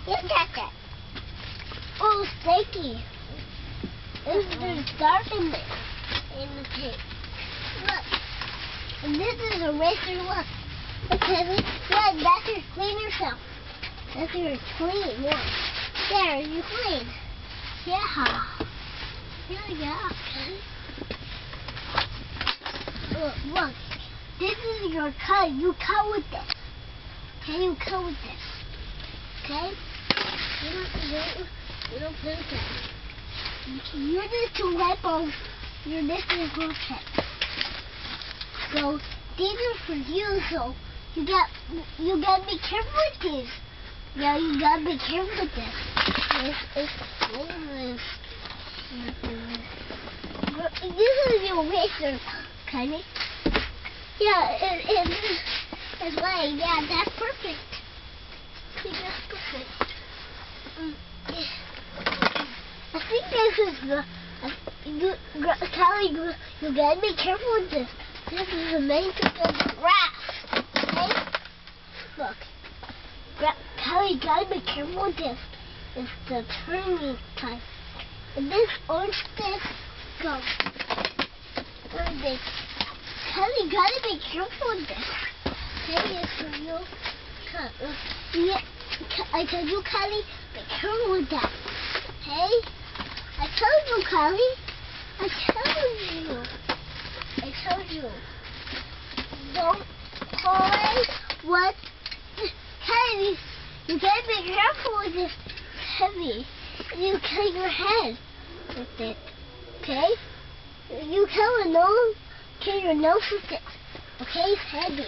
Look at that. Oh, sticky. There's dark in there. In the tape. Look. And this is a razor. Look. Okay, yeah, that's your cleaner stuff. That's your clean one. There, you clean. Yeah. Yeah. Look. This is your cut. You cut with this. Okay, you cut with this. Okay? You don't put it down. You're just to wipe off your missing bullshit. So these are for you, so you gotta be careful with these. Yeah, you gotta be careful with this. This is your razor, okay? Yeah, it's like, yeah, that's perfect. That's perfect. I think this is Callie, you gotta be careful with this. This is the main thing of the grass. Okay? Look. Callie, you gotta be careful with this. It's the turning time. And this orange stick goes. Callie, you gotta be careful with this. Okay, it's for you. Yeah, I told you, Callie, be careful with that. Okay? I told you, Callie. I told you. Don't play what Callie. You gotta be careful with this. It's heavy. You cut your head with it. Okay? You cut your nose with it. Okay? It's heavy.